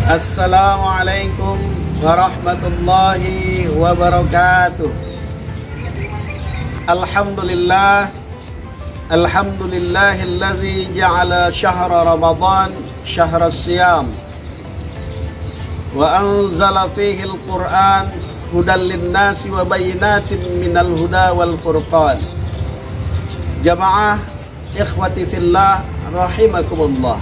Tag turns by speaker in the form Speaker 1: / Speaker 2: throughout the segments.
Speaker 1: Assalamualaikum warahmatullahi wabarakatuh. Alhamdulillahillazi ja'ala syahra Ramadan syahra siyam wa anzala fihi al-Qur'an hudan linnasi wa bayyinatin minal huda wal furqan. Jamaah ikhwati fillah rahimakumullah.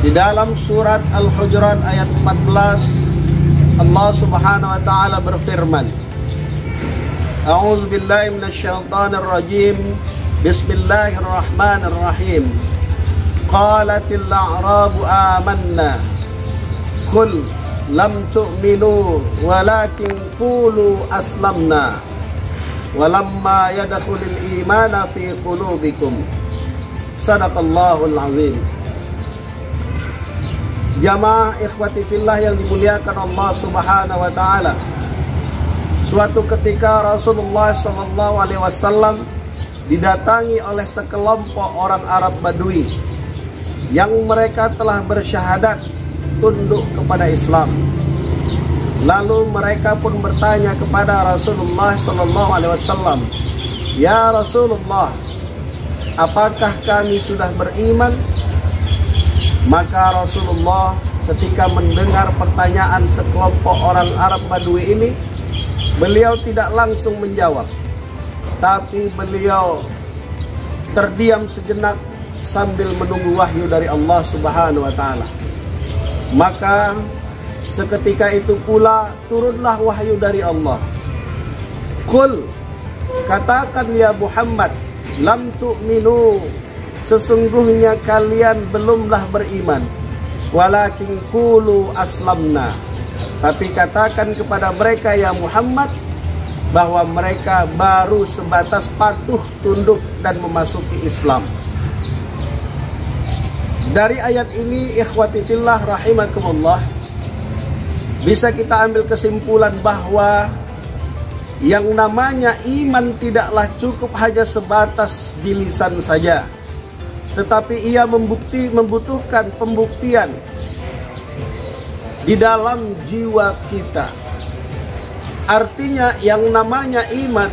Speaker 1: Di dalam surat Al-Hujurat ayat 14 Allah Subhanahu wa taala berfirman, A'udzu billahi minasyaitonir rajim. Bismillahirrahmanirrahim. Qalatil a'rabu amanna qul lam tu'minu walakin qulu aslamna walamma yadkhulul imana fi qulubikum. Sadaqallahul azim. Jamaah ikhwati fillah yang dimuliakan Allah Subhanahu wa taala. Suatu ketika Rasulullah SAW didatangi oleh sekelompok orang Arab Badui yang mereka telah bersyahadat tunduk kepada Islam. Lalu mereka pun bertanya kepada Rasulullah SAW, "Ya Rasulullah, apakah kami sudah beriman?" Maka Rasulullah ketika mendengar pertanyaan sekelompok orang Arab Badui ini, beliau tidak langsung menjawab, tapi beliau terdiam sejenak sambil menunggu wahyu dari Allah Subhanahu wa taala. Maka seketika itu pula turunlah wahyu dari Allah. Qul, katakan ya Muhammad, lam tu'minu, sesungguhnya kalian belumlah beriman, walakin qulu aslamna, tapi katakan kepada mereka ya Muhammad bahwa mereka baru sebatas patuh, tunduk dan memasuki Islam. Dari ayat ini ikhwati fillah rahimakumullah, bisa kita ambil kesimpulan bahwa yang namanya iman tidaklah cukup hanya sebatas di lisan saja, tetapi ia membutuhkan pembuktian di dalam jiwa kita. Artinya yang namanya iman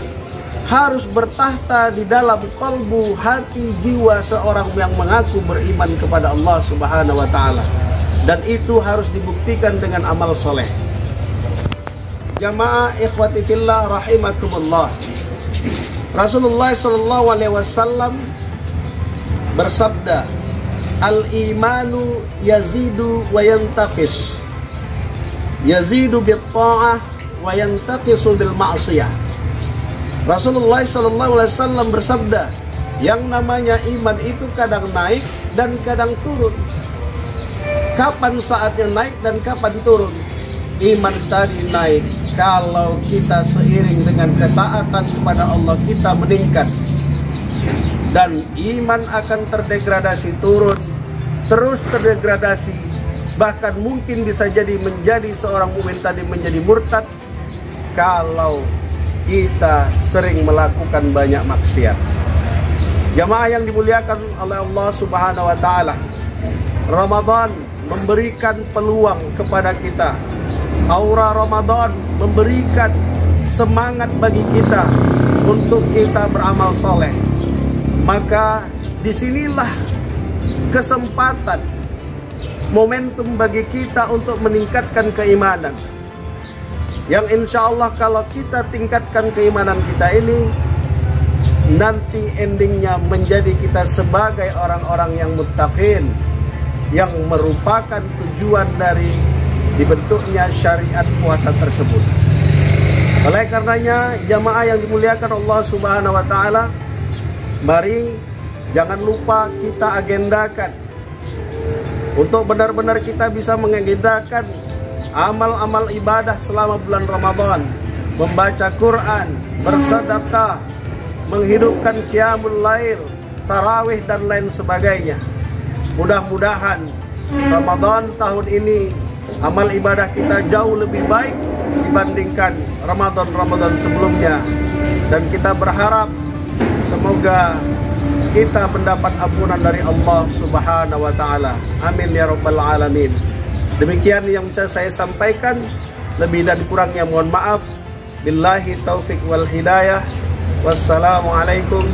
Speaker 1: harus bertahta di dalam kalbu, hati, jiwa seorang yang mengaku beriman kepada Allah Subhanahu wa taala, dan itu harus dibuktikan dengan amal soleh. Jamaah ikhwati fillah rahimakumullah, Rasulullah SAW bersabda, al-imanu yazidu wa yantaqis, yazidu bil ta'ah wa yantaqisu bil ma'siyah. Rasulullah SAW bersabda, yang namanya iman itu kadang naik dan kadang turun. Kapan saatnya naik dan kapan turun? Iman tadi naik kalau kita seiring dengan ketaatan kepada Allah kita meningkat, dan iman akan terdegradasi, turun, terus terdegradasi, bahkan mungkin bisa jadi menjadi seorang mukmin tadi menjadi murtad kalau kita sering melakukan banyak maksiat. Jamaah yang dimuliakan oleh Allah Subhanahu wa taala, Ramadan memberikan peluang kepada kita. Aura Ramadan memberikan semangat bagi kita untuk kita beramal soleh. Maka disinilah kesempatan, momentum bagi kita untuk meningkatkan keimanan, yang insya Allah kalau kita tingkatkan keimanan kita ini, nanti endingnya menjadi kita sebagai orang-orang yang muttaqin, yang merupakan tujuan dari dibentuknya syariat puasa tersebut. Oleh karenanya jamaah yang dimuliakan Allah Subhanahu wa taala, mari jangan lupa kita agendakan untuk benar-benar kita bisa mengagendakan amal-amal ibadah selama bulan Ramadan, membaca Quran, bersedekah, menghidupkan qiyamul lail, tarawih dan lain sebagainya. Mudah-mudahan Ramadan tahun ini amal ibadah kita jauh lebih baik dibandingkan Ramadan-Ramadan sebelumnya, dan kita berharap semoga kita mendapat ampunan dari Allah Subhanahu wa taala. Amin ya rabbal alamin. Demikian yang bisa saya sampaikan, lebih dan kurangnya mohon maaf. Billahi taufik wal hidayah. Wassalamualaikum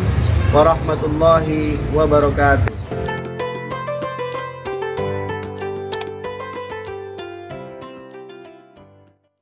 Speaker 1: warahmatullahi wabarakatuh.